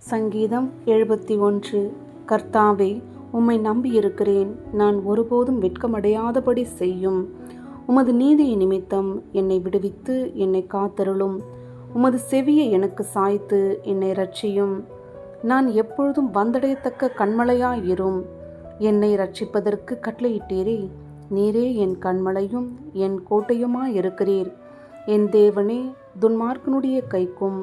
சங்கீதம் 71. கர்த்தாவே, உம்மை நம்பியிருக்கிறேன். நான் ஒருபோதும் வெட்கமடையாதபடி செய்யும். உமது நீதியை நிமித்தம் என்னை விடுவித்து என்னை காத்தருளும். உமது செவியை எனக்கு சாய்த்து என்னை இரட்சியும். நான் எப்பொழுதும் வந்தடையத்தக்க கன்மலையாயிரும். என்னை இரட்சிப்பதற்கு கட்டளையிட்டீரே. நீரே என் கன்மலையும் என் கோட்டையுமாயிருக்கிறீர். என் தேவனே, துன்மார்க்கனுடைய கைக்கும்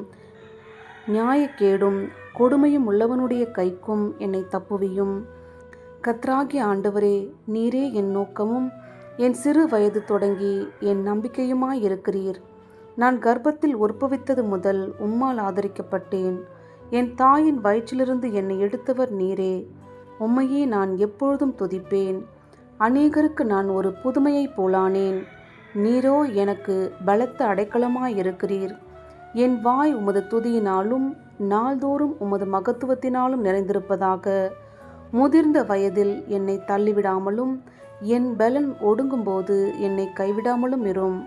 நியாயக்கேடும் கொடுமையும் உள்ளவனுடைய கைக்கும் என்னை தப்புவியும். கர்த்தராகிய ஆண்டவரே, நீரே என் நோக்கமும் என் சிறு வயது தொடங்கி என் நம்பிக்கையுமாயிருக்கிறீர். நான் கர்ப்பத்தில் உற்பவித்தது முதல் உம்மால் ஆதரிக்கப்பட்டேன். என் தாயின் வயிற்றிலிருந்து என்னை எடுத்தவர் நீரே. உம்மையே நான் எப்பொழுதும் துதிப்பேன். அநேகருக்கு நான் ஒரு புதுமையைப் போலானேன். நீரோ எனக்கு பலத்த அடைக்கலமாயிருக்கிறீர். என் வாய் உமது துதியினாலும் நாள்தோறும் உமது மகத்துவத்தினாலும் நிறைந்திருப்பதாக. முதிர்ந்த வயதில் என்னை தள்ளிவிடாமலும் என் பலன் ஒடுங்கும்போது என்னை கைவிடாமலும் இரும்.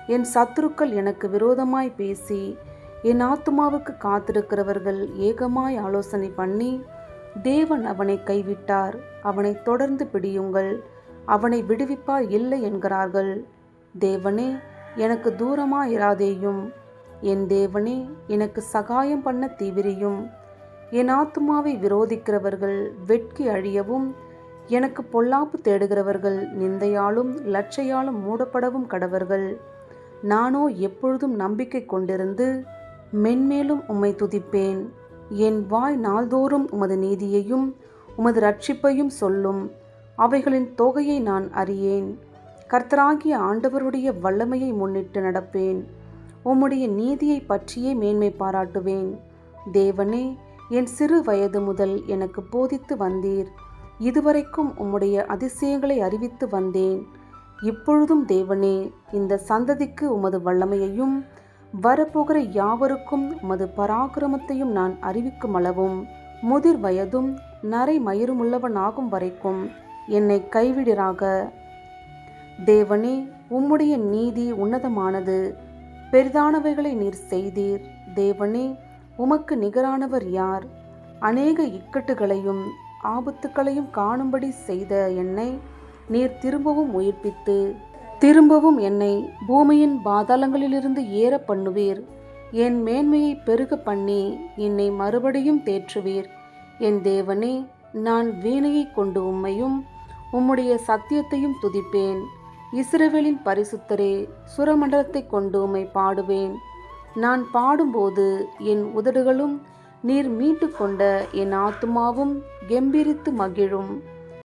என் சத்துருக்கள் எனக்கு விரோதமாய் பேசி என் ஆத்துமாவுக்கு காத்திருக்கிறவர்கள் ஏகமாய் ஆலோசனை பண்ணி, தேவன் அவனை கைவிட்டார், அவனை தொடர்ந்து பிடியுங்கள், அவனை விடுவிப்பார் இல்லை என்கிறார்கள். தேவனே, எனக்கு தூரமாயிராதேயும். என் தேவனே, எனக்கு சகாயம் பண்ண தீவிரியும். என் ஆத்துமாவை விரோதிக்கிறவர்கள் வெட்கி அழியவும், எனக்கு பொல்லாப்பு தேடுகிறவர்கள் நிந்தையாலும் லட்சையாலும் மூடப்படவும் கடவர்கள். நானோ எப்பொழுதும் நம்பிக்கை கொண்டிருந்து மென்மேலும் உம்மை துதிப்பேன். என் வாய் நாள்தோறும் உமது நீதியையும் உமது இரட்சிப்பையும் சொல்லும். அவைகளின் தொகையை நான் அறியேன். கர்த்தராகிய ஆண்டவருடைய வல்லமையை முன்னிட்டு நடப்பேன். உம்முடைய நீதியை பற்றியே மேன்மை பாராட்டுவேன். தேவனே, என் சிறு வயது முதல் எனக்கு போதித்து வந்தீர். இதுவரைக்கும் உம்முடைய அதிசயங்களை அறிவித்து வந்தேன். இப்பொழுதும் தேவனே, இந்த சந்ததிக்கு உமது வல்லமையையும் வரப்போகிற யாவருக்கும் உமது பராக்கிரமத்தையும் நான் அறிவிக்கும் அளவும் முதிர் வயதும் நரை மயிருமுள்ளவனாகும் வரைக்கும் என்னை கைவிடிராக. தேவனே, உம்முடைய நீதி உன்னதமானது. பெரிதானவைகளை நீர் செய்தீர். தேவனே, உமக்கு நிகரானவர் யார்? அநேக இக்கட்டுகளையும் ஆபத்துக்களையும் காணும்படி செய்த என்னை நீர் திரும்பவும் உயிர்ப்பித்து திரும்பவும் என்னை பூமியின் பாதாளங்களிலிருந்து ஏற பண்ணுவீர். என் மேன்மையை பெருக பண்ணி என்னை மறுபடியும் தேற்றுவீர். என் தேவனே, நான் வீணையை கொண்டு உம்மையும் உம்முடைய சத்தியத்தையும் துதிப்பேன். இஸ்ரவேலின் பரிசுத்தரே, சுரமண்டலத்தை கொண்டு உம்மை பாடுவேன். நான் பாடும்போது என் உதடுகளும் நீர் மீட்டு கொண்ட என் ஆத்துமாவும் கெம்பீரித்து மகிழும்.